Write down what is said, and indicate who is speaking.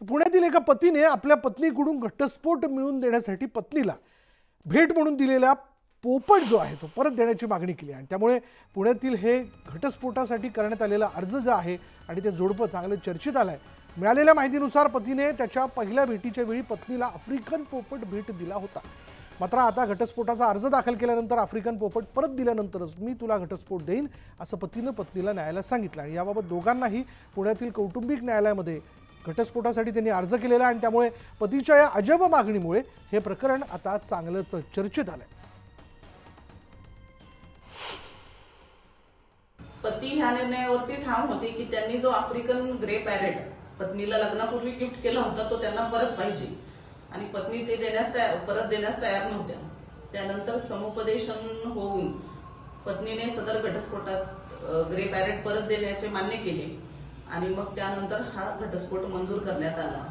Speaker 1: तर पुण्यातील एका पतीने आपल्या पत्नीकडून घटस्फोट मिळवून देण्यासाठी पत्नीला भेट म्हणून दिलेला पोपट जो आहे तो परत देण्याची मागणी केली आणि त्यामुळे पुण्यातील हे घटस्फोटासाठी करण्यात आलेला अर्ज जो आहे आणि ते जोडपं चांगलं चर्चेत आलंय। मिळालेल्या माहितीनुसार पतीने त्याच्या पहिल्या भेटीच्या वेळी पत्नीला आफ्रिकन पोपट भेट दिला होता। मात्र आता घटस्फोटाचा अर्ज दाखल केल्यानंतर आफ्रिकन पोपट परत दिल्यानंतरच मी तुला घटस्फोट देईन असं पतीने पत्नीला न्यायालयात सांगितलं आणि याबाबत दोघांनाही पुण्यातील कौटुंबिक न्यायालयामध्ये घटस्फोटासाठी त्यांनी अर्ज केलेला आणि त्यामुळे पतीच्या या अजब मागणीमुळे हे प्रकरण आता चांगलंच चर्चेत आलंय।
Speaker 2: पती ह्या निर्णयावरती ठाम होते की त्यांनी जो आफ्रिकन ग्रे पॅरेट पत्नीला लग्नापूर्वी गिफ्ट केला होता तो त्यांना परत पाहिजे आणि पत्नी ते परत देण्यास तयार नव्हत्या। त्यानंतर समुपदेशन होऊन पत्नीने सदर घटस्फोटात ग्रे पॅरेट परत देण्याचे मान्य केले आणि मग त्यानंतर हा घटस्फोट मंजूर करण्यात आला।